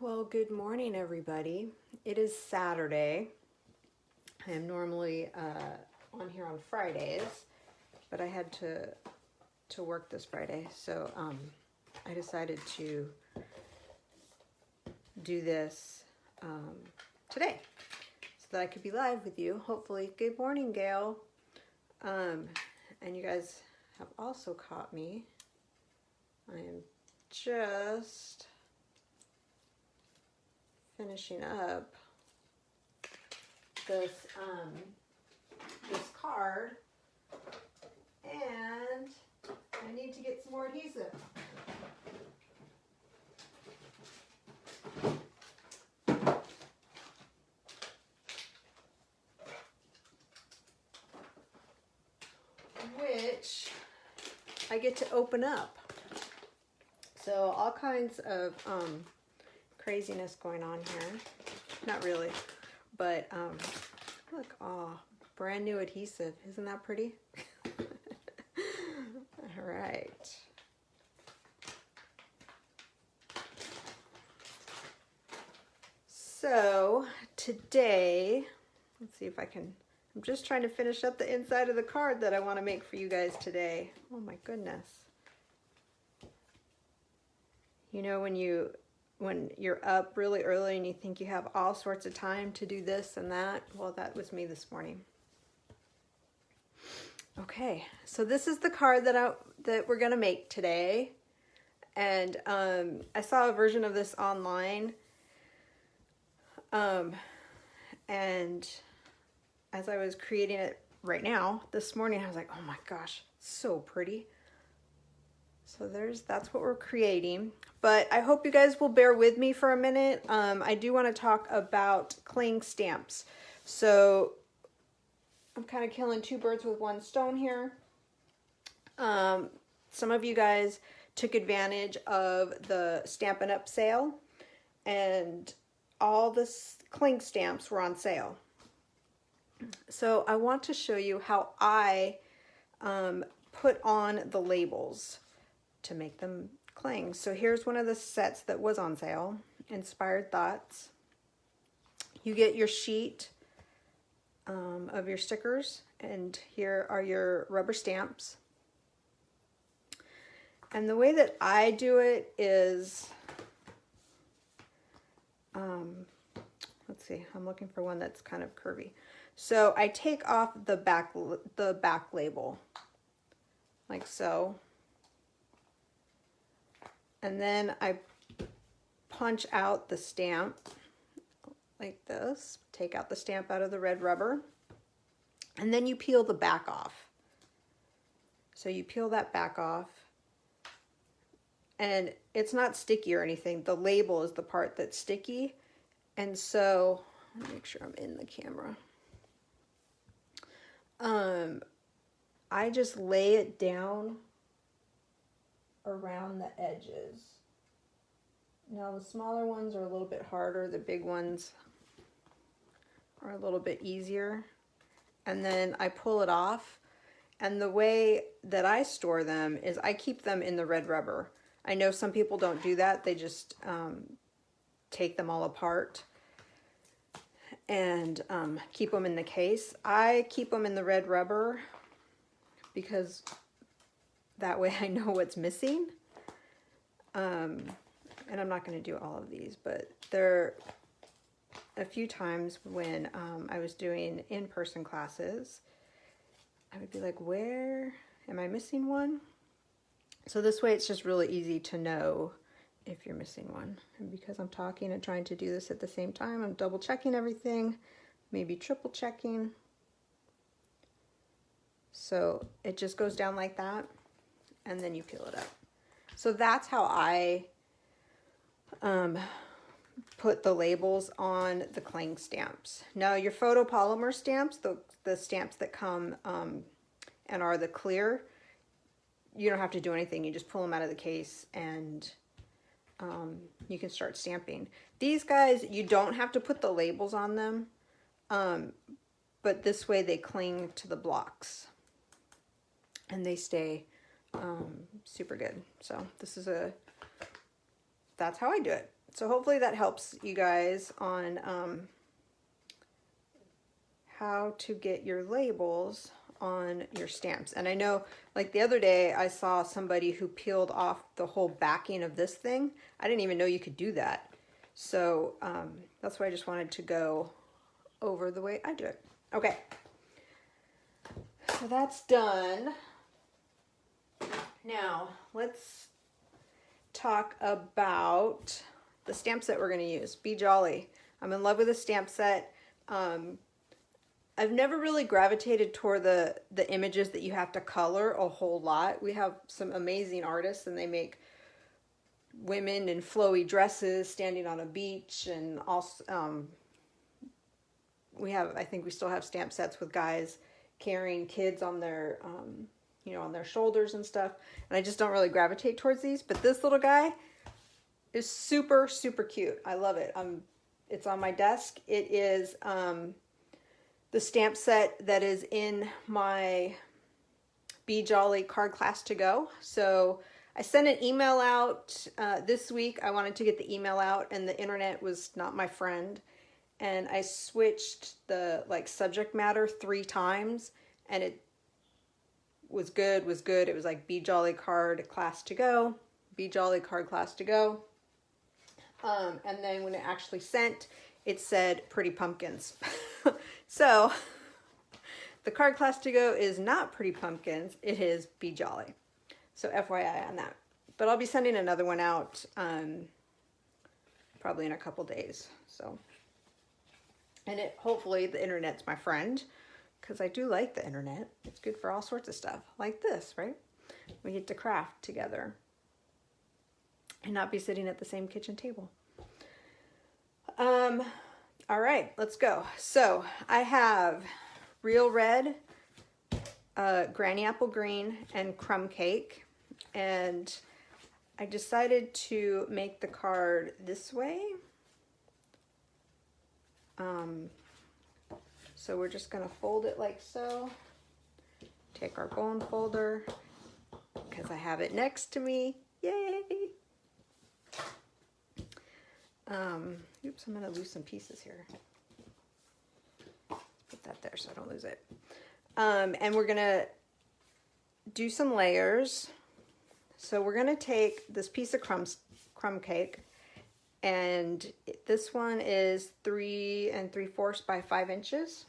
Well, good morning, everybody. It is Saturday. I am normally on here on Fridays, but I had to work this Friday, so I decided to do this today so that I could be live with you. Hopefully, good morning, Gail. And you guys have also caught me. I am just finishing up this this card, and I need to get some more adhesive. Which I get to open up. So all kinds of craziness going on here. Not really, but look, oh, brand new adhesive. Isn't that pretty? All right. So today, let's see if I can, I'm just trying to finish up the inside of the card that I want to make for you guys today. Oh my goodness. You know, when you're up really early and you think you have all sorts of time to do this and that, well, that was me this morning. Okay, so this is the card that we're gonna make today, and I saw a version of this online, and as I was creating it right now this morning, I was like, oh my gosh, so pretty. So that's what we're creating. But I hope you guys will bear with me for a minute. I do want to talk about cling stamps. So I'm kind of killing two birds with one stone here. Some of you guys took advantage of the Stampin' Up sale, and all the cling stamps were on sale. So I want to show you how I put on the labels to make them cling. So here's one of the sets that was on sale, Inspired Thoughts. You get your sheet of your stickers, and here are your rubber stamps. And the way that I do it is, let's see, I'm looking for one that's kind of curvy. So I take off the back label, like so. And then I punch out the stamp like this, take out the stamp out of the red rubber, and then you peel the back off. So you peel that back off, and it's not sticky or anything. The label is the part that's sticky. And so, let me make sure I'm in the camera. I just lay it down around the edges. Now the smaller ones are a little bit harder, the big ones are a little bit easier. And then I pull it off, and the way that I store them is I keep them in the red rubber. I know some people don't do that, they just take them all apart and keep them in the case. I keep them in the red rubber because that way I know what's missing. And I'm not going to do all of these, but there are a few times when I was doing in-person classes, I would be like, where am I missing one? So this way it's just really easy to know if you're missing one. And because I'm talking and trying to do this at the same time, I'm double checking everything, maybe triple checking. So it just goes down like that, and then you peel it up. So that's how I put the labels on the cling stamps. Now your photopolymer stamps, the stamps that come and are the clear, you don't have to do anything. You just pull them out of the case and you can start stamping. These guys, you don't have to put the labels on them, but this way they cling to the blocks and they stay super good. So this is that's how I do it. So hopefully that helps you guys on how to get your labels on your stamps. And I know, like the other day, I saw somebody who peeled off the whole backing of this thing. I didn't even know you could do that. So that's why I just wanted to go over the way I do it. Okay, so that's done. Now let's talk about the stamp set we're going to use. Be Jolly. I'm in love with the stamp set. I've never really gravitated toward the images that you have to color a whole lot. We have some amazing artists and they make women in flowy dresses standing on a beach, and also I think we still have stamp sets with guys carrying kids on their on their shoulders and stuff, and I just don't really gravitate towards these. But this little guy is super, super cute. I love it. It's on my desk. It is the stamp set that is in my Be Jolly card class to go. So I sent an email out this week. I wanted to get the email out, and the internet was not my friend. And I switched the subject matter 3 times, and it was good. It was like Be Jolly card class to go, Be Jolly card class to go. And then when it actually sent, it said Pretty Pumpkins. So the card class to go is not Pretty Pumpkins, it is Be Jolly. So FYI on that. But I'll be sending another one out probably in a couple days. So, and hopefully the internet's my friend, because I do like the internet. It's good for all sorts of stuff like this, right? We get to craft together and not be sitting at the same kitchen table. All right, let's go. So I have Real Red, Granny Apple Green, and Crumb Cake. And I decided to make the card this way. So we're just gonna fold it like so. Take our bone folder, because I have it next to me. Yay! Oops, I'm gonna lose some pieces here. Put that there so I don't lose it. And we're gonna do some layers. So we're gonna take this piece of crumb cake, and this one is 3 3/4 by 5 inches.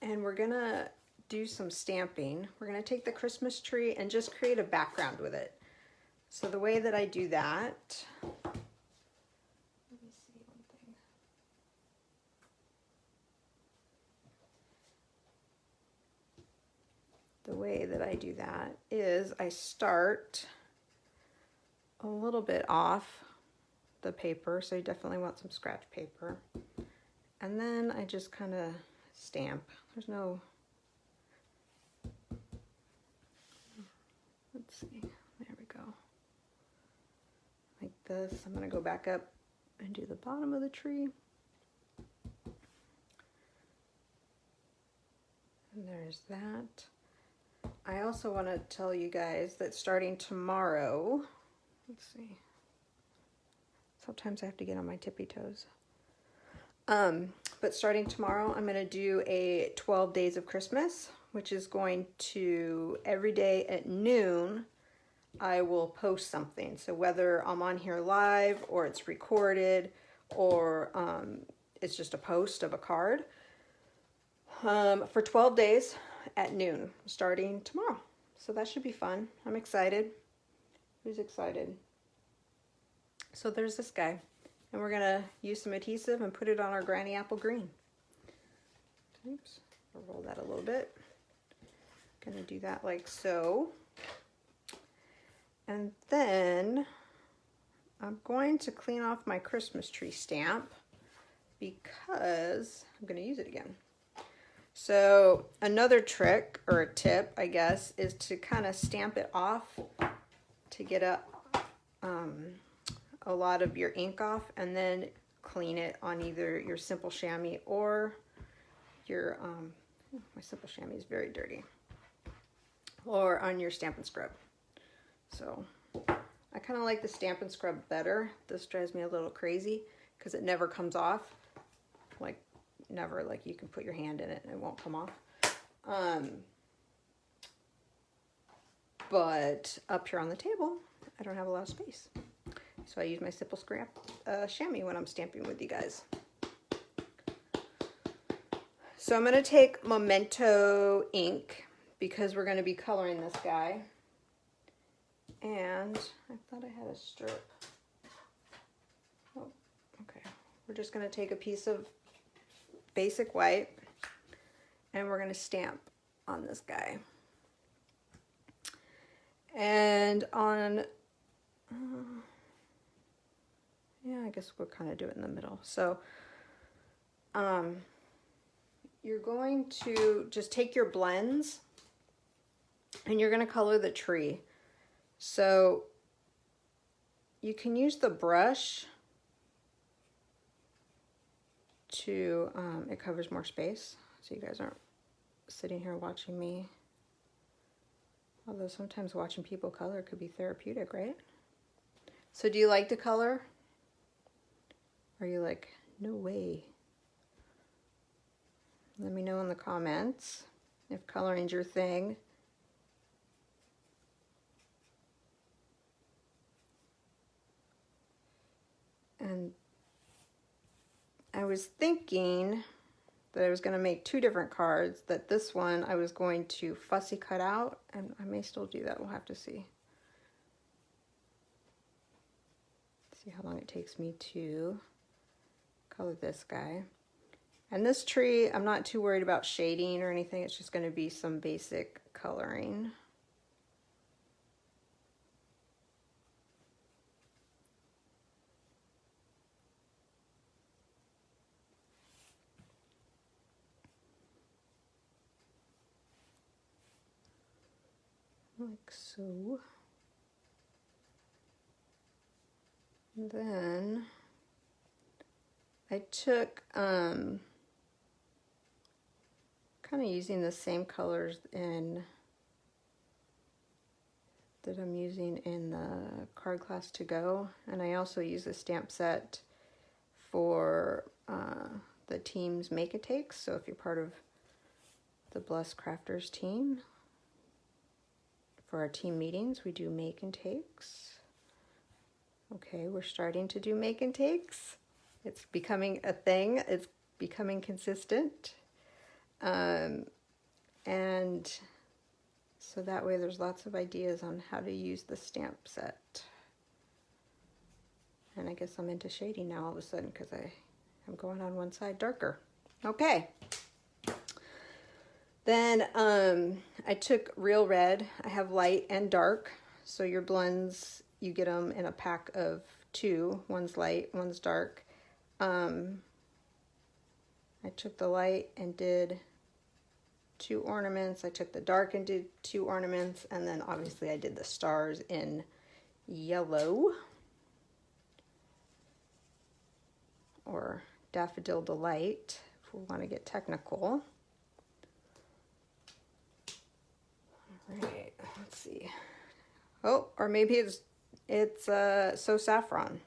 And we're gonna do some stamping. We're gonna take the Christmas tree and just create a background with it. So the way that I do that, let me see one thing. The way that I do that is I start a little bit off the paper, so you definitely want some scratch paper. And then I just kind of stamp. There's no, let's see, there we go. Like this. I'm going to go back up and do the bottom of the tree. And there's that. I also want to tell you guys that starting tomorrow, let's see, sometimes I have to get on my tippy toes. But starting tomorrow, I'm going to do a 12 Days of Christmas, which is going to, every day at noon, I will post something. So whether I'm on here live or it's recorded or it's just a post of a card, for 12 days at noon, starting tomorrow. So that should be fun. I'm excited. Who's excited? So there's this guy. And we're going to use some adhesive and put it on our Granny Apple Green. Oops. I'll roll that a little bit. Going to do that like so. And then I'm going to clean off my Christmas tree stamp because I'm going to use it again. So another trick, or a tip, I guess, is to kind of stamp it off to get a lot of your ink off, and then clean it on either your simple chamois or your, my simple chamois is very dirty, or on your Stamp and Scrub. So I kind of like the Stamp and Scrub better. This drives me a little crazy because it never comes off. Like, never. Like, you can put your hand in it and it won't come off. But up here on the table, I don't have a lot of space. So I use my simple scrap chamois when I'm stamping with you guys. So I'm going to take Memento ink because we're going to be coloring this guy. And I thought I had a strip. Oh, okay. We're just going to take a piece of basic white and we're going to stamp on this guy. And on, yeah, I guess we'll kind of do it in the middle. So, you're going to just take your blends and you're going to color the tree. So you can use the brush to, it covers more space, so you guys aren't sitting here watching me. Although sometimes watching people color could be therapeutic, right? So do you like to color? Or are you like, no way? Let me know in the comments if coloring's your thing. And I was thinking that I was going to make two different cards, that this one I was going to fussy cut out, and I may still do that, we'll have to see. See how long it takes me to color this guy. And this tree, I'm not too worried about shading or anything, it's just going to be some basic coloring. Like so. And then I took kind of using the same colors in that I'm using in the card class to go, and I also use a stamp set for the team's make and takes. So if you're part of the Blessed Crafters team, for our team meetings we do make and takes. Okay, we're starting to do make and takes. It's becoming a thing. It's becoming consistent. And so that way there's lots of ideas on how to use the stamp set. And I guess I'm into shading now all of a sudden because I'm going on one side darker. Okay. Then I took Real Red. I have light and dark. So your blends, you get them in a pack of 2. One's light, one's dark. I took the light and did 2 ornaments. I took the dark and did 2 ornaments. And then obviously I did the stars in yellow. Or Daffodil Delight, if we want to get technical. Right, let's see. Oh, or maybe it's So Saffron.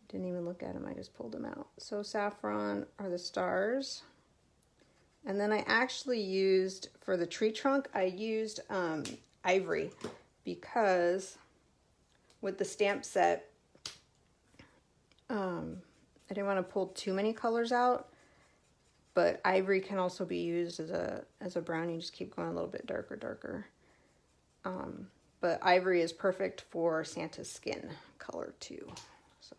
Didn't even look at them, I just pulled them out. So Saffron are the stars. And then I actually used, for the tree trunk, I used ivory, because with the stamp set, I didn't want to pull too many colors out. But ivory can also be used as a brown. You just keep going a little bit darker. But ivory is perfect for Santa's skin color too. So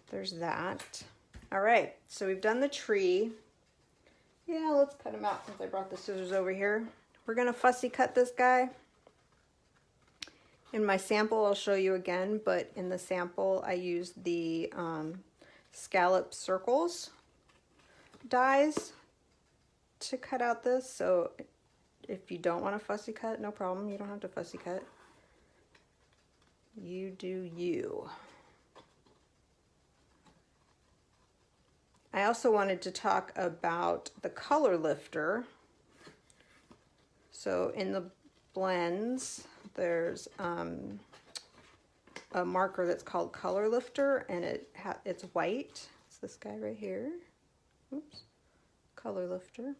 there's that. All right, so we've done the tree. Yeah, let's cut him out since I brought the scissors over here. We're gonna fussy cut this guy. In my sample, I'll show you again, but in the sample, I used the scallop circles dies to cut out this. So if you don't want to fussy cut, no problem, you don't have to fussy cut. You do you. I also wanted to talk about the color lifter. So in the blends, there's a marker that's called Color Lifter, and it's white. It's this guy right here. Oops. Color Lifter.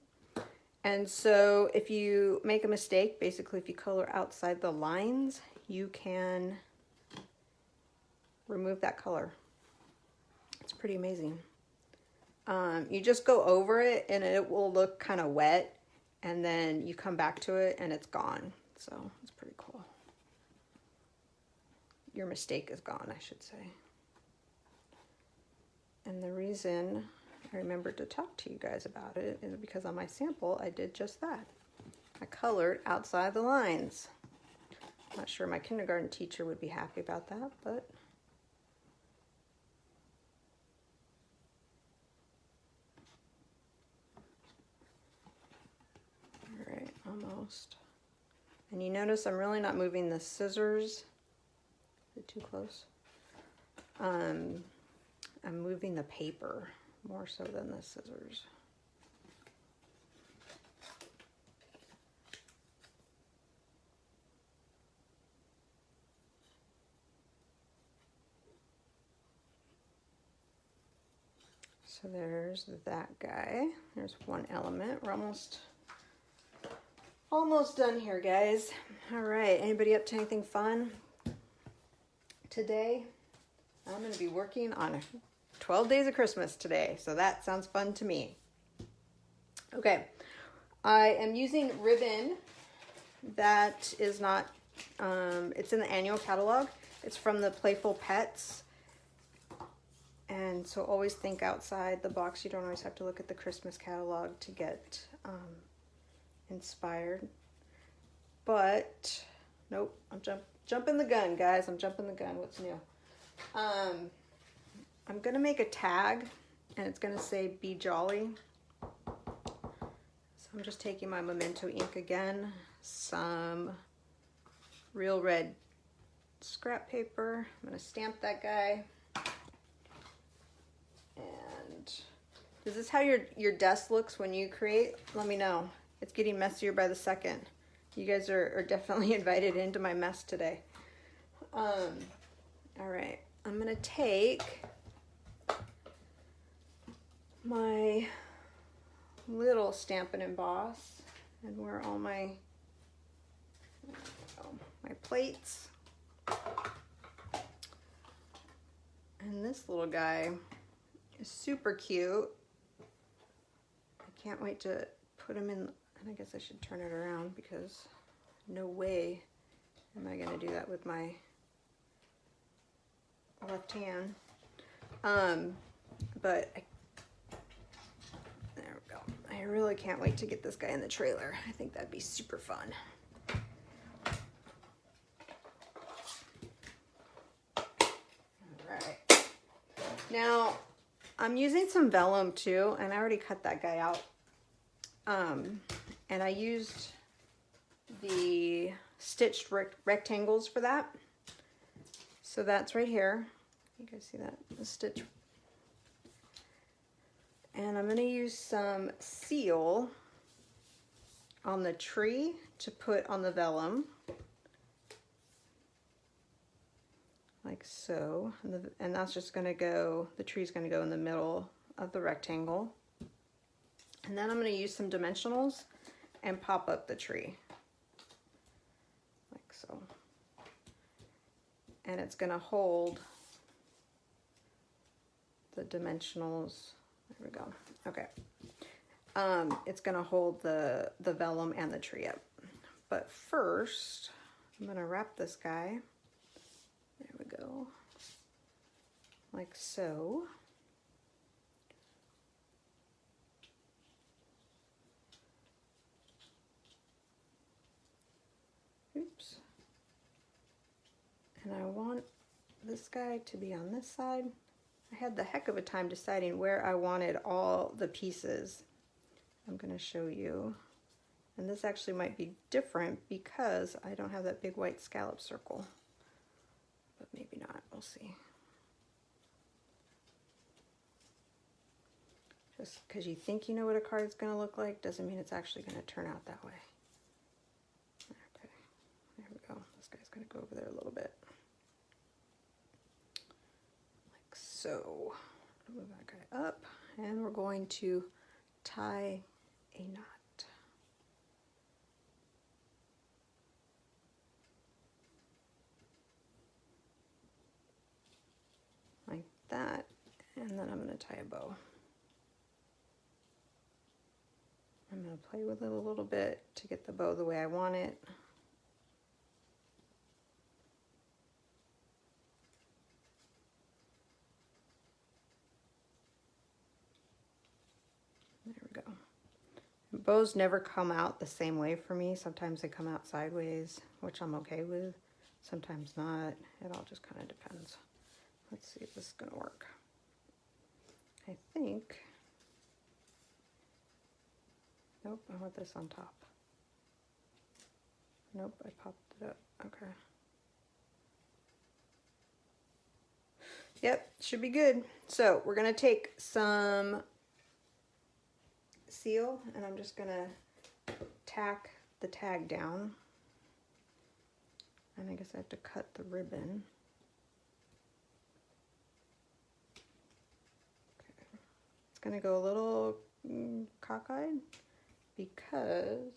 And so if you make a mistake, basically if you color outside the lines, you can remove that color. It's pretty amazing. You just go over it and it will look kind of wet, and then you come back to it and it's gone. So it's pretty cool. Your mistake is gone, I should say. And the reason I remembered to talk to you guys about it is because on my sample I did just that. I colored outside the lines. I'm not sure my kindergarten teacher would be happy about that, but all right, almost. And you notice I'm really not moving the scissors. Is it too close? I'm moving the paper more so than the scissors. So there's that guy. There's one element. We're almost done here, guys. All right, anybody up to anything fun today? I'm going to be working on 12 Days of Christmas today, so that sounds fun to me. Okay, I am using ribbon that is not, it's in the annual catalog. It's from the Playful Pets. And so always think outside the box. You don't always have to look at the Christmas catalog to get inspired. But, nope, I'm jumping the gun, guys. I'm jumping the gun. What's new? I'm going to make a tag, and it's going to say, "Be Jolly." So I'm just taking my Memento ink again, some real red scrap paper. I'm going to stamp that guy. And is this how your desk looks when you create? Let me know. It's getting messier by the second. You guys are definitely invited into my mess today. All right, I'm going to take my little Stamp and Emboss, and where all my plates. And this little guy is super cute. I can't wait to put him in, and I guess I should turn it around because no way am I going to do that with my left hand. But there we go. I really can't wait to get this guy in the trailer. I think that'd be super fun. All right. Now, I'm using some vellum too, and I already cut that guy out. And I used the stitched rectangles for that. So that's right here. You guys see that? The stitch. And I'm going to use some seal on the tree to put on the vellum. Like so. And that's just going to go, the tree's going to go in the middle of the rectangle. And then I'm going to use some dimensionals and pop up the tree. Like so. And it's going to hold the dimensionals. There we go. Okay. It's going to hold the vellum and the tree up. But first, I'm going to wrap this guy. There we go. Like so. Oops. And I want this guy to be on this side. I had the heck of a time deciding where I wanted all the pieces. I'm going to show you. And this actually might be different because I don't have that big white scallop circle. But maybe not. We'll see. Just because you think you know what a card's going to look like doesn't mean it's actually going to turn out that way. Okay. There we go. This guy's gonna go over there a little bit. Like so. Move that guy up, and we're going to tie a knot. Like that, and then I'm going to tie a bow. I'm going to play with it a little bit to get the bow the way I want it. There we go. Bows never come out the same way for me. Sometimes they come out sideways, which I'm okay with. Sometimes not. It all just kind of depends. Let's see if this is going to work. I think, nope, I want this on top. Nope, I popped it up. Okay. Yep, should be good. So we're going to take some seal, and I'm just going to tack the tag down. And I guess I have to cut the ribbon. Going to go a little cockeyed because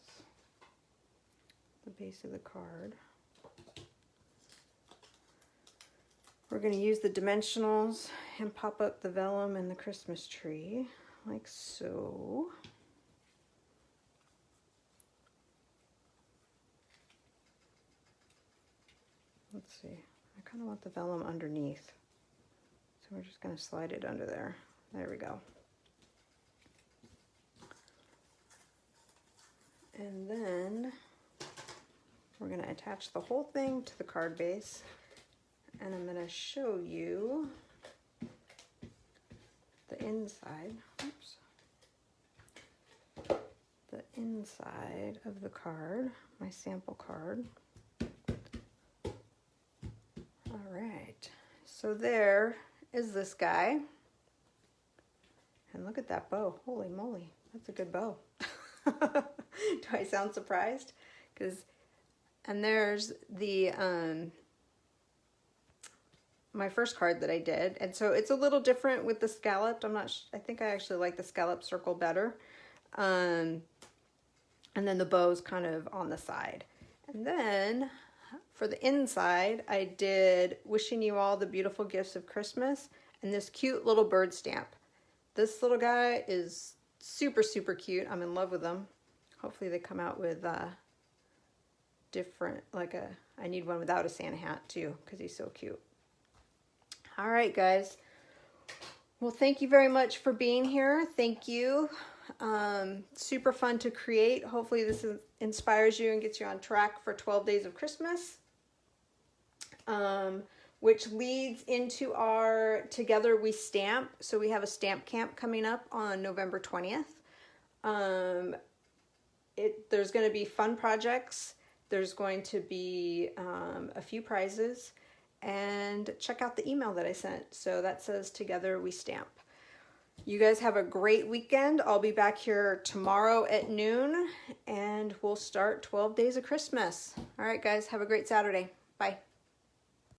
the base of the card. We're going to use the dimensionals and pop up the vellum and the Christmas tree like so. Let's see. I kind of want the vellum underneath, so we're just going to slide it under there. There we go. And then we're going to attach the whole thing to the card base, and I'm going to show you the inside. Oops. The inside of the card, my sample card. All right, so there is this guy, and look at that bow. Holy moly, that's a good bow. Do I sound surprised? And there's the my first card that I did, and so it's a little different with the scalloped. I think I actually like the scallop circle better. And then the bow's kind of on the side. And then for the inside, I did wishing you all the beautiful gifts of Christmas and this cute little bird stamp. This little guy is super, super cute. I'm in love with them. Hopefully they come out with different, I need one without a Santa hat too, because he's so cute. All right, guys. Well, thank you very much for being here. Thank you. Super fun to create. Hopefully this inspires you and gets you on track for 12 Days of Christmas, which leads into our Together We Stamp. So we have a stamp camp coming up on November 20th. There's going to be fun projects. There's going to be a few prizes, and check out the email that I sent. So that says Together We Stamp. You guys have a great weekend. I'll be back here tomorrow at noon, and we'll start 12 Days of Christmas. All right, guys, have a great Saturday. Bye.